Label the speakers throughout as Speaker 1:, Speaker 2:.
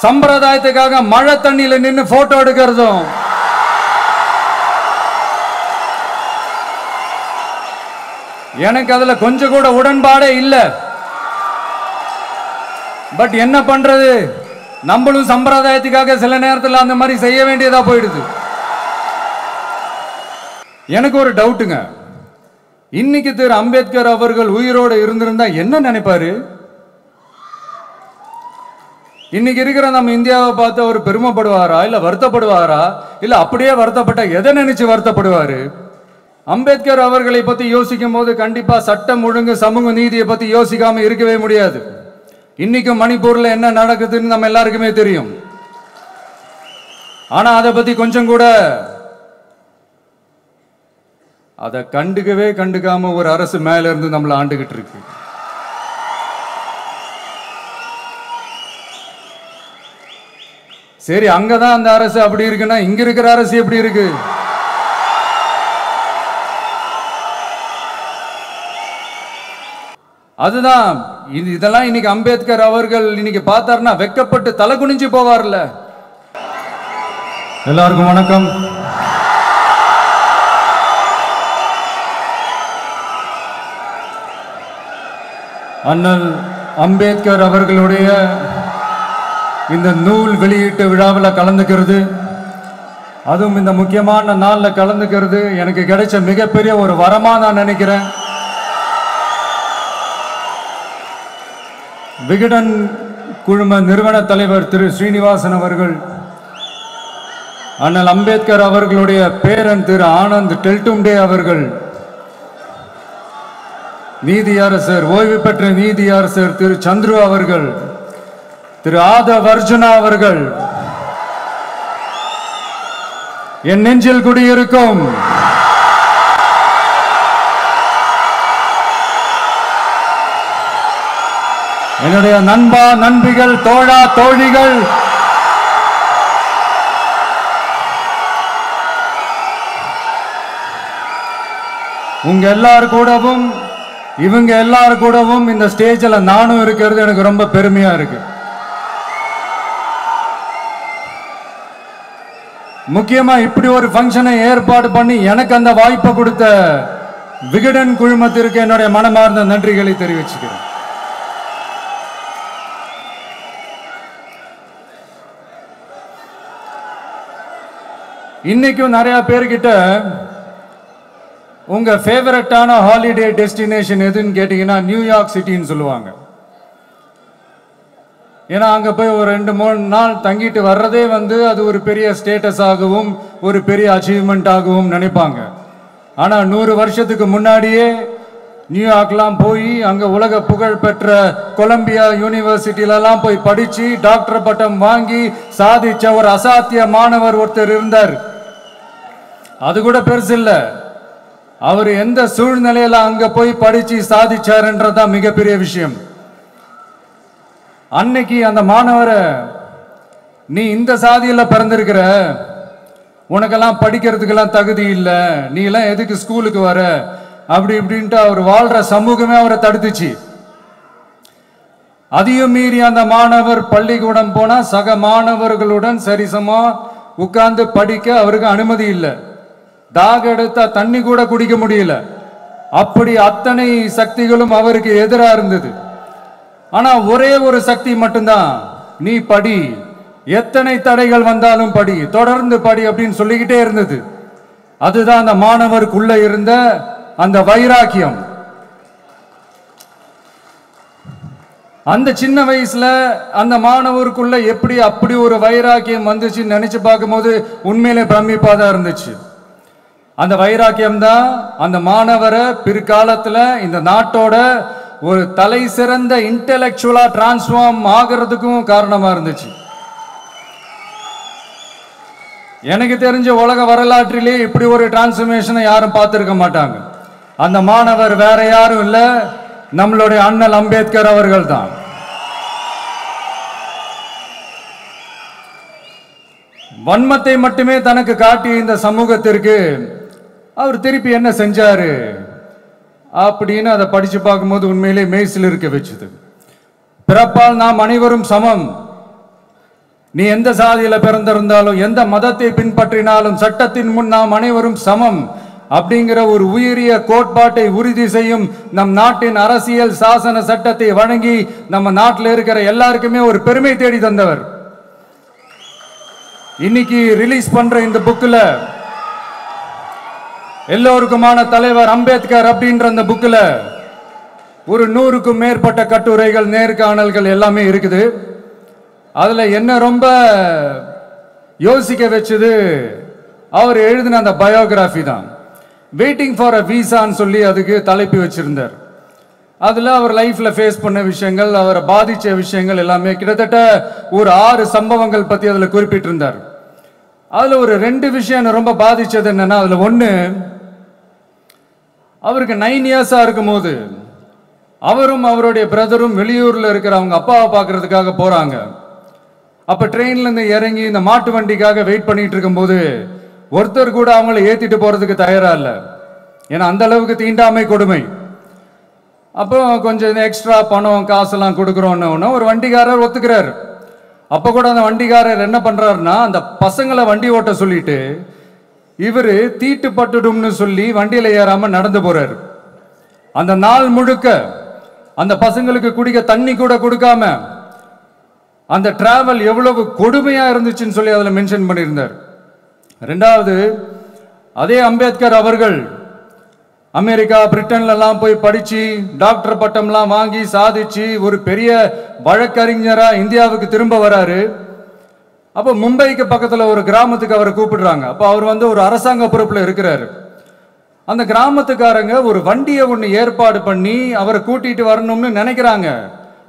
Speaker 1: சம்பிரதாயத்துக்காக மழை தண்ணியில நின்று போட்டோ எடுக்கிறதும், எனக்கு அதுல கொஞ்சம் கூட உடன்பாடே இல்லை. பட் என்ன பண்றது, நம்மளும் சம்பிரதாயத்துக்காக சில நேரத்தில் அந்த மாதிரி செய்ய வேண்டியதா போயிடுது. எனக்கு ஒரு டவுட்டுங்க, இன்னைக்கு திரு அம்பேத்கர் அவர்கள் உயிரோடு இருந்திருந்தா என்ன நினைப்பாரு? இன்னைக்கு இருக்கிற நம்ம இந்தியாவை பார்த்து அவர் பெருமைப்படுவாரா, இல்ல வருத்தப்படுவாரா, இல்ல அப்படியே வருத்தப்பட்ட எதை நினைச்சு வருத்தப்படுவாரு? அம்பேத்கர் அவர்களை பத்தி யோசிக்கும் போது கண்டிப்பா சட்டம் ஒழுங்கு சமூக நீதியை பத்தி யோசிக்காம இருக்கவே முடியாது. இன்னைக்கு மணிப்பூர்ல என்ன நடக்குதுன்னு நம்ம எல்லாருக்குமே தெரியும். ஆனா அதை பத்தி கொஞ்சம் கூட அதை கண்டுக்காம ஒரு அரசு மேல இருந்து நம்மளை ஆண்டுகிட்டு இருக்கு. சரி, அங்கதான் அந்த அரசு அப்படி இருக்குன்னா இங்க இருக்கிற அரசு எப்படி இருக்கு? அதுதான் இதெல்லாம் இன்னைக்கு அம்பேத்கர் அவர்கள் இன்னைக்கு பார்த்தாருன்னா வெக்கப்பட்டு தலை குனிஞ்சு போவார்ல. எல்லாருக்கும் வணக்கம். அண்ணல் அம்பேத்கர் அவர்களுடைய இந்த நூல் வெளியீட்டு விழாவில் கலந்துக்கிறது, அதுவும் இந்த முக்கியமான நாளில் கலந்துக்கிறது எனக்கு கிடைச்ச மிகப்பெரிய ஒரு வரமா நான் நினைக்கிறேன். விகடன் குழும நிறுவன தலைவர் திரு ஸ்ரீனிவாசன் அவர்கள், அண்ணல் அம்பேத்கர் அவர்களுடைய பேரன் திரு ஆனந்த் டெல்டும்டே அவர்கள், நீதியரசர் ஓய்வு பெற்ற நீதியரசர் திரு சந்துரு அவர்கள், திரு ஆதவ் அர்ஜுனா அவர்கள், என் நெஞ்சில் குடியிருக்கும் என்னுடைய நண்பா நண்பிகள், தோழா தோழிகள், உங்க எல்லாரும் கூடவும் இவங்க எல்லாரும் கூடவும் இந்த ஸ்டேஜில் நானும் இருக்கிறது எனக்கு ரொம்ப பெருமையா இருக்கு. முக்கியமா இப்படி ஒரு ஃபங்க்ஷனை ஏற்பாடு பண்ணி எனக்கு அந்த வாய்ப்பை கொடுத்த விகடன் குழுமத்திற்கு என்னுடைய மனமார்ந்த நன்றிகளை தெரிவிச்சுக்கிறேன். இன்னைக்கும் நிறைய பேர்கிட்ட உங்க ஃபேவரட்டான ஹாலிடே டெஸ்டினேஷன் எதுன்னு கேட்டீங்கன்னா நியூயார்க் சிட்டின்னு சொல்லுவாங்க. ஏன்னா அங்க போய் ஒரு 2-3 நாள் தங்கிட்டு வர்றதே அது ஒரு பெரிய ஸ்டேட்டஸ் ஆகவும் ஒரு பெரிய அச்சீவ்மெண்ட் ஆகவும் நினைப்பாங்க. ஆனா 100 வருஷத்துக்கு முன்னாடியே நியூயார்க்லாம் போய் அங்க உலக புகழ் பெற்ற கொலம்பியா யூனிவர்சிட்டிலலாம் போய் படிச்சு டாக்டர் பட்டம் வாங்கி சாதிச்ச ஒரு அசாத்திய மாணவர் ஒருத்தர் இருந்தார். அது கூட பெருசு இல்ல, அவர் எந்த சூழ்நிலையில அங்க போய் படிச்சு சாதிச்சாருன்றதான் மிகப்பெரிய விஷயம். அன்னைக்கு அந்த மாணவரை, நீ இந்த சாதியில பிறந்திருக்கிற, உனக்கெல்லாம் படிக்கிறதுக்கெல்லாம் தகுதி இல்லை, நீ எல்லாம் எதுக்கு ஸ்கூலுக்கு வர, அப்படி இப்படின்ட்டு அவர் வாழ்ற சமூகமே அவரை தடுத்துச்சு. அதையும் மீறி அந்த மாணவர் பள்ளிக்கூடம் போனா சக மாணவர்களுடன் சரிசமா உட்கார்ந்து படிக்க அவருக்கு அனுமதி இல்லை. தாக எடுத்தா தண்ணி கூட குடிக்க முடியல. அப்படி அத்தனை சக்திகளும் அவருக்கு எதிராக இருந்தது. ஆனா ஒரே ஒரு சக்தி மட்டும்தான், நீ படி, எத்தனை தடைகள் வந்தாலும் படி, தொடர்ந்து படி அப்படின்னு சொல்லிக்கிட்டே இருந்தது. அதுதான் அந்த மாணவருக்குள்ள இருந்த அந்த வைராக்கியம். அந்த சின்ன வயசுல அந்த மாணவருக்குள்ள எப்படி அப்படி ஒரு வைராக்கியம் வந்துச்சு நினைச்சு பார்க்கும்போது உண்மையிலே பிரமிப்பா தான் இருந்துச்சு. அந்த வைராக்கியம் தான் அந்த மாணவரை பிற்காலத்துல இந்த நாட்டோட ஒரு தலை சிறந்த இன்டெலெக்சுவலா டிரான்ஸ்ஃபார்ம் ஆகிறதுக்கும் காரணமா இருந்துச்சு. எனக்கு தெரிஞ்ச உலக வரலாற்றிலே இப்படி ஒரு டிரான்ஸ்ஃபர்மேஷனை யாரும் பார்த்திருக்க மாட்டாங்க. அந்த மாணவர் வேற யாரும் இல்ல, நம்மளுடைய அண்ணல் அம்பேத்கர் அவர்கள் தான். வன்மத்தை மட்டுமே தனக்கு காட்டிய இந்த சமூகத்திற்கு அவர் திருப்பி என்ன செஞ்சாரு அப்படின்னு அதை படிச்சு பார்க்கும்போது உண்மையிலே மெய்சில் இருக்க வச்சது. பிறப்பால் நாம் அனைவரும் சமம், நீ எந்த சாதியில பிறந்திருந்தாலும் எந்த மதத்தை பின்பற்றினாலும் சட்டத்தின் முன் நாம் அனைவரும் சமம் அப்படிங்கிற ஒரு உயரிய கோட்பாட்டை உறுதி செய்யும் நம் நாட்டின் அரசியல் சாசன சட்டத்தை வழங்கி நம்ம நாட்டில் இருக்கிற எல்லாருக்குமே ஒரு பெருமை தேடி தந்தவர். இன்னைக்கு ரிலீஸ் பண்ற இந்த புக்ல எல்லோருக்குமான தலைவர் அம்பேத்கர் அப்படின்ற அந்த புக்ல ஒரு 100க்கும் மேற்பட்ட கட்டுரைகள், நேர்காணல்கள் எல்லாமே இருக்குது. அதுல என்ன ரொம்ப யோசிக்க வச்சது அவர் எழுதின அந்த பயோகிராஃபி தான். வெயிட்டிங் ஃபார் அ வீசான்னு சொல்லி அதுக்கு தலைப்பு வச்சிருந்தார். அதுல அவர் லைஃப்ல ஃபேஸ் பண்ண விஷயங்கள், அவரை பாதிச்ச விஷயங்கள் எல்லாமே கிட்டத்தட்ட ஒரு 6 சம்பவங்கள் பத்தி அதுல குறிப்பிட்டிருந்தார். அதுல ஒரு 2 விஷயம் ரொம்ப பாதிச்சது என்னன்னா, அதுல ஒண்ணு, அவருக்கு 9 இயர்ஸா இருக்கும் போது அவரும் அவருடைய பிரதரும் வெளியூர்ல இருக்கிற அவங்க அப்பாவை பார்க்கறதுக்காக போறாங்க. அப்ப ட்ரெயின்ல இருந்து இறங்கி இந்த மாட்டு வண்டிக்காக வெயிட் பண்ணிட்டு இருக்கும் போது ஒருத்தர் கூட அவங்கள ஏத்திட்டு போறதுக்கு தயாரா இல்லை. ஏன்னா அந்த அளவுக்கு தீண்டாமை கொடுமை. அப்போ கொஞ்சம் எக்ஸ்ட்ரா பணம் காசெல்லாம் கொடுக்குறோன்னு ஒரு வண்டிக்காரர் ஒத்துக்கிறார். அப்ப கூட அந்த வண்டிக்காரர் என்ன பண்றாருன்னா, அந்த பசங்களை வண்டி ஓட்ட சொல்லிட்டு இவரு தீட்டுப்பட்டுடும்னு சொல்லி வண்டியில ஏறாம நடந்து போறாரு. அந்த நாள் முழுக்க அந்த பசங்களுக்கு குடிக்க தண்ணி கூட கொடுக்காம அந்த டிராவல் எவ்வளவு கொடுமையா இருந்துச்சுன்னு சொல்லி அதுல மென்ஷன் பண்ணியிருந்தார். 2வது, அதே அம்பேத்கர் அவர்கள் அமெரிக்கா, பிரிட்டன்ல எல்லாம் போய் படிச்சு டாக்டர் பட்டம்லாம் வாங்கி சாதிச்சு ஒரு பெரிய வழக்கறிஞரா இந்தியாவுக்கு திரும்ப வராரு. அப்போ மும்பைக்கு பக்கத்துல ஒரு கிராமத்துக்கு அவரை கூப்பிடுறாங்க. அப்போ அவர் ஒரு அரசாங்க பொறுப்புல இருக்கிறாரு. அந்த கிராமத்துக்காரங்க ஒரு வண்டியை ஒன்று ஏற்பாடு பண்ணி அவரை கூட்டிட்டு வரணும்னு நினைக்கிறாங்க.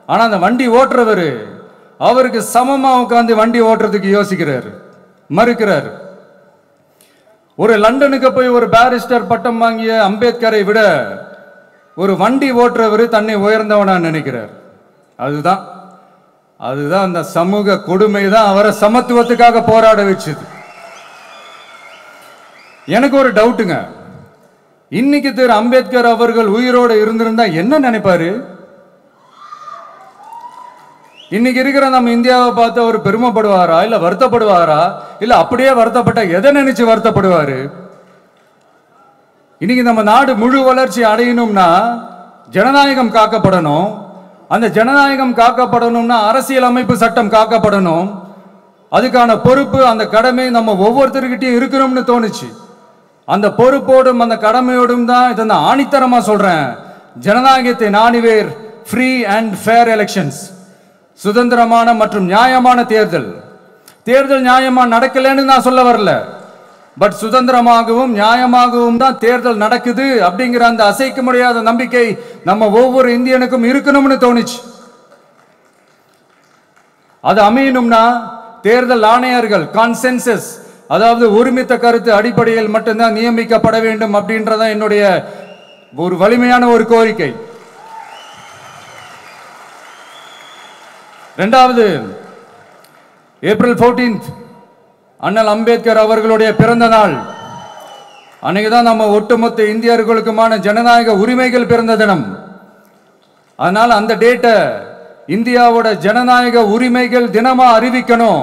Speaker 1: ஆனா அந்த வண்டி ஓட்டுறவர் அவருக்கு சமமா உட்காந்து வண்டி ஓட்டுறதுக்கு யோசிக்கிறாரு, மறுக்கிறாரு. ஒரு லண்டனுக்கு போய் ஒரு பாரிஸ்டர் பட்டம் வாங்கிய அம்பேத்கரை விட ஒரு வண்டி ஓட்டுறவர் தன்னை உயர்ந்தவனா நினைக்கிறார். அதுதான் அந்த சமூக கொடுமை தான் அவரை சமத்துவத்துக்காக போராட வச்சது. எனக்கு ஒரு டவுட்டுங்க, இன்னைக்கு திரு அம்பேத்கர் அவர்கள் உயிரோடு இருந்திருந்தா என்ன நினைப்பாரு? இன்னைக்கு இருக்கிற நம்ம இந்தியாவை பார்த்து அவர் பெருமைப்படுவாரா, இல்ல வருத்தப்படுவாரா, இல்ல அப்படியே வருத்தப்பட்ட எதை நினைச்சு வருத்தப்படுவாரு? இன்னைக்கு நம்ம நாடு முழு வளர்ச்சி அடையணும்னா ஜனநாயகம் காக்கப்படணும். அந்த ஜனநாயகம் காக்கப்படணும்னா அரசியல் அமைப்பு சட்டம் காக்கப்படணும். அதுக்கான பொறுப்பு, அந்த கடமை நம்ம ஒவ்வொருத்தருக்கிட்டையும் இருக்கணும்னு தோணுச்சு. அந்த பொறுப்போடும் அந்த கடமையோடும் தான் இதை நான் ஆணித்தரமா சொல்றேன். ஜனநாயகத்தை நாணிவேர் ஃப்ரீ அண்ட் ஃபேர் எலெக்ஷன்ஸ், சுதந்திரமான மற்றும் நியாயமான தேர்தல். தேர்தல் நியாயமா நடக்கலன்னு நான் சொல்ல வரல, பட் சுதந்திரமாகவும் நியாயமாகவும் தான் தேர்தல் நடக்குது அப்படிங்கிற அந்த அசைக்க முடியாத நம்பிக்கை நம்ம ஒவ்வொரு இந்தியனுக்கும் இருக்கணும்னு தோணுச்சு. அது அமையணும்னா தேர்தல் ஆணையர்கள் கான்சென்சஸ், அதாவது ஒருமித்த கருத்து அடிப்படையில் மட்டும்தான் நியமிக்கப்பட வேண்டும் அப்படின்றதான் என்னுடைய ஒரு வலிமையான ஒரு கோரிக்கை. 2வது, ஏப்ரல் 14 அண்ணல் அம்பேத்கர் அவர்களுடைய பிறந்த நாள். அன்னைக்குதான் நம்ம ஒட்டுமொத்த இந்தியர்களுக்குமான ஜனநாயக உரிமைகள் பிறந்த தினம். அதனால அந்த டேட்டை இந்தியாவோட ஜனநாயக உரிமைகள் தினமா அறிவிக்கணும்.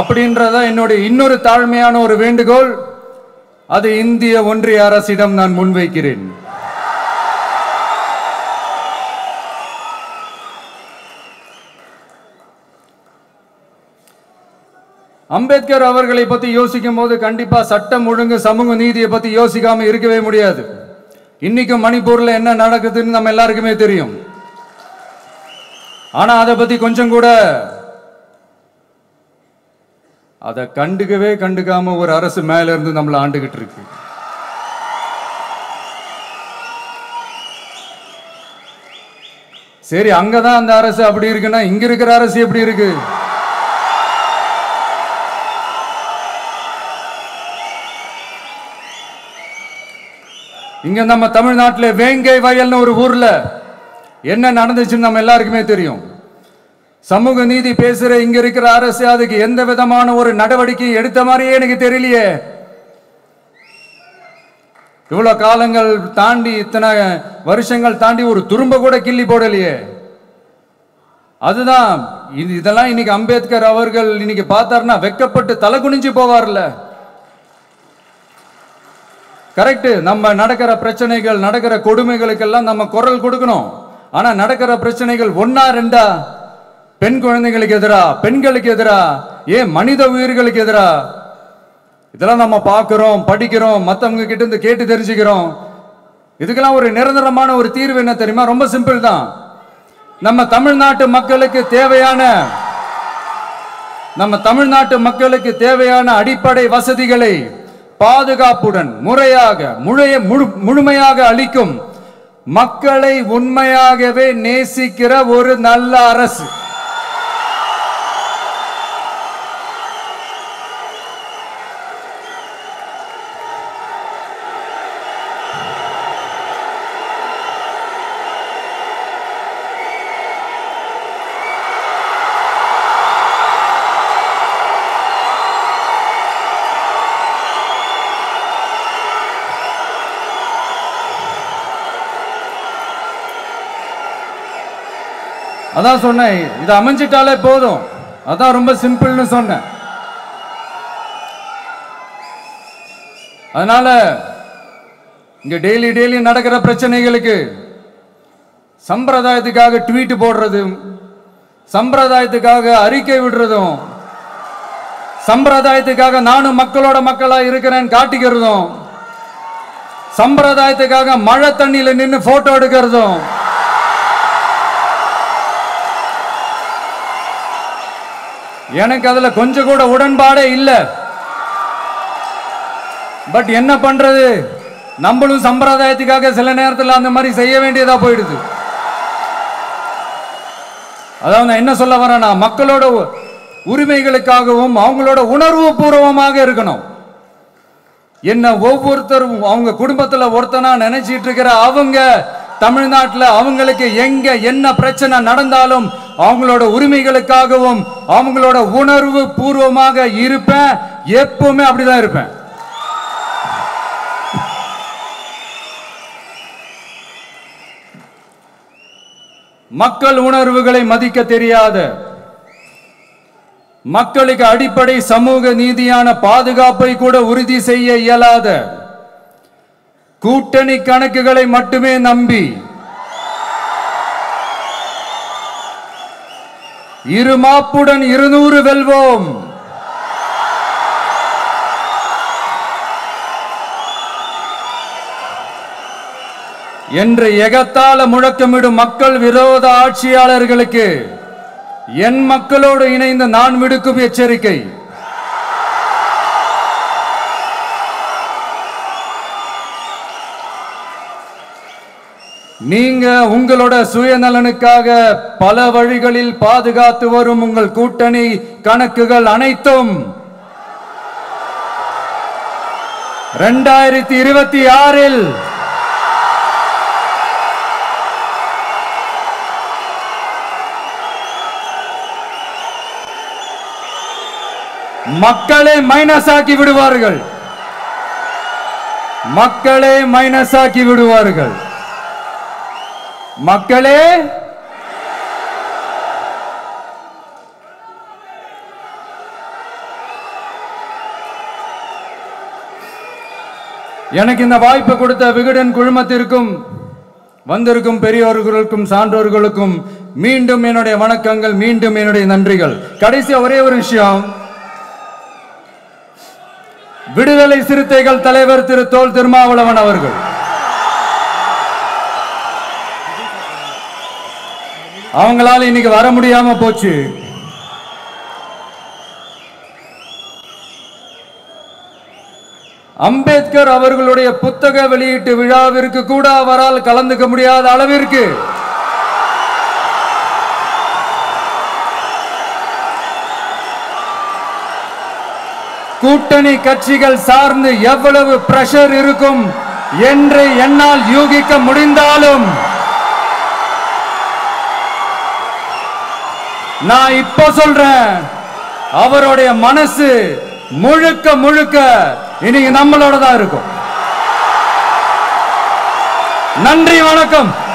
Speaker 1: அப்படின்றத என்னுடைய இன்னொரு தாழ்மையான ஒரு வேண்டுகோள். அது இந்திய ஒன்றிய அரசிடம் நான் முன்வைக்கிறேன். அம்பேத்கர் அவர்களை பத்தி யோசிக்கும் போது கண்டிப்பா சட்டம் ஒழுங்கு, சமூக நீதியை பத்தி யோசிக்காம இருக்கவே முடியாது. இன்னைக்கு மணிப்பூர்ல என்ன நடக்குதுன்னு நம்ம எல்லாருக்குமே தெரியும். ஆனா அதை பத்தி கொஞ்சம் கூட அதை கண்டுக்காம ஒரு அரசு மேல இருந்து நம்மளை ஆண்டுகிட்டு இருக்கு. சரி, அங்கதான் அந்த அரசு அப்படி இருக்குன்னா இங்க இருக்கிற அரசு எப்படி இருக்கு? இங்க நம்ம தமிழ்நாட்டில் வேங்கை வயல்னு ஒரு ஊர்ல என்ன நடந்துச்சுன்னு நம்ம எல்லாருக்குமே தெரியும். சமூக நீதி பேசுற இங்க இருக்கிற அரசு அதுக்கு எந்த விதமான ஒரு நடவடிக்கை எடுத்த மாதிரியே எனக்கு தெரியலையே. இவ்வளவு காலங்கள் தாண்டி, இத்தனை வருஷங்கள் தாண்டி ஒரு துரும்ப கூட கிள்ளி போடலையே. அதுதான் இதெல்லாம் இன்னைக்கு அம்பேத்கர் அவர்கள் இன்னைக்கு பார்த்தாருன்னா வெக்கப்பட்டு தலை குனிஞ்சு போவார்ல. கரெக்ட். நம்ம நடக்கிற பிரச்சனைகள், நடக்கிற கொடுமைகளுக்கெல்லாம் நம்ம குரல் கொடுக்கணும். ஆனா நடக்கிற பிரச்சனைகள் ஒன்னா ரெண்டா? பெண் குழந்தைகளுக்கு எதிரா, பெண்களுக்கு எதிரா, ஏன் மனித உயிர்களுக்கு எதிரா? இதெல்லாம் நம்ம பார்க்கிறோம், படிக்கிறோம், மற்றவங்க கிட்ட இருந்து கேட்டு தெரிஞ்சுக்கிறோம். இதுக்கெல்லாம் ஒரு நிரந்தரமான ஒரு தீர்வு என்ன தெரியுமா? ரொம்ப சிம்பிள் தான். நம்ம தமிழ்நாட்டு மக்களுக்கு தேவையான அடிப்படை வசதிகளை பாதுகாப்புடன் முறையாக முழுமையாக அளிக்கும், மக்களை உண்மையாகவே நேசிக்கிற ஒரு நல்ல அரசு. அதான் சொன்னேன், இது அமைஞ்சிட்டாலே போதும். அதான் ரொம்ப சிம்பிள்னு சொன்னேன். அதனால இங்க டெய்லி நடக்கிற பிரச்சனைகளுக்கு சம்பிரதாயத்துக்காக ட்வீட் போடுறதும், சம்பிரதாயத்துக்காக அறிக்கை விடுறதும், சம்பிரதாயத்துக்காக நானும் மக்களா இருக்கிறேன் காட்டிக்கிறதும், சம்பிரதாயத்துக்காக மழை தண்ணியில நின்று போட்டோ எடுக்கிறதும், எனக்கு அதுல கொஞ்சம் கூட உடன்பாடே இல்லை. பட் என்ன பண்றது, நம்மளும் சம்பிரதாயத்துக்காக சில நேரத்தில் அந்த மாதிரி செய்ய வேண்டியதா போயிடுது. அதாவது என்ன சொல்ல வரேன்னா, மக்களோட உரிமைகளுக்காகவும் அவங்களோட உணர்வு பூர்வமாக இருக்கணும். என்ன ஒவ்வொருத்தரும் அவங்க குடும்பத்தில் ஒருத்தனா நினைச்சிட்டு இருக்கிற அவங்க தமிழ்நாட்டில் அவங்களுக்கு எங்க என்ன பிரச்சனை நடந்தாலும் அவங்களோட உரிமைகளுக்காகவும் அவங்களோட உணர்வு பூர்வமாக இருப்பேன். எப்பவுமே அப்படிதான் இருப்பேன். மக்கள் உணர்வுகளை மதிக்க தெரியாத, மக்களுக்கு அடிப்படை சமூக நீதியான பாதுகாப்பை கூட உறுதி செய்ய இயலாத, கூட்டணி கணக்குகளை மட்டுமே நம்பி இருமாப்புடன் 200 வெல்வோம், என்று எகத்தால முழக்கமிடும் மக்கள் விரோத ஆட்சியாளர்களுக்கு என் மக்களோடு இணைந்து நான் விடுக்கும் எச்சரிக்கை, நீங்க உங்களோட சுயநலனுக்காக பல வழிகளில் பாதுகாத்து வரும் உங்கள் கூட்டணி கணக்குகள் அனைத்தும் 2026 மக்களே மைனஸ் ஆக்கி விடுவார்கள். மக்களே மைனஸ் ஆக்கி விடுவார்கள். மக்களே எனக்கு இந்த வாய்ப்பு கொடுத்த விகடன் குழுமத்திற்கும் வந்திருக்கும் பெரியோர்களுக்கும் சான்றோர்களுக்கும் மீண்டும் என்னுடைய வணக்கங்கள், மீண்டும் என்னுடைய நன்றிகள். கடைசியா ஒரே ஒரு விஷயம், விடுதலை சிறுத்தைகள் தலைவர் திரு தோல் திருமாவளவன் அவர்கள் அவங்களால இன்னைக்கு வர முடியாம போச்சு. அம்பேத்கர் அவர்களுடைய புத்தக வெளியீட்டு விழாவிற்கு கூட அவரால் கலந்துக்க முடியாத அளவிற்கு கூட்டணி கட்சிகள் சார்ந்து எவ்வளவு பிரஷர் இருக்கும் என்று என்னால் யூகிக்க முடிந்தாலும் நான் இப்ப சொல்றேன், அவருடைய மனசு முழுக்க முழுக்க இன்னைக்கு நம்மளோட தான் இருக்கும். நன்றி, வணக்கம்.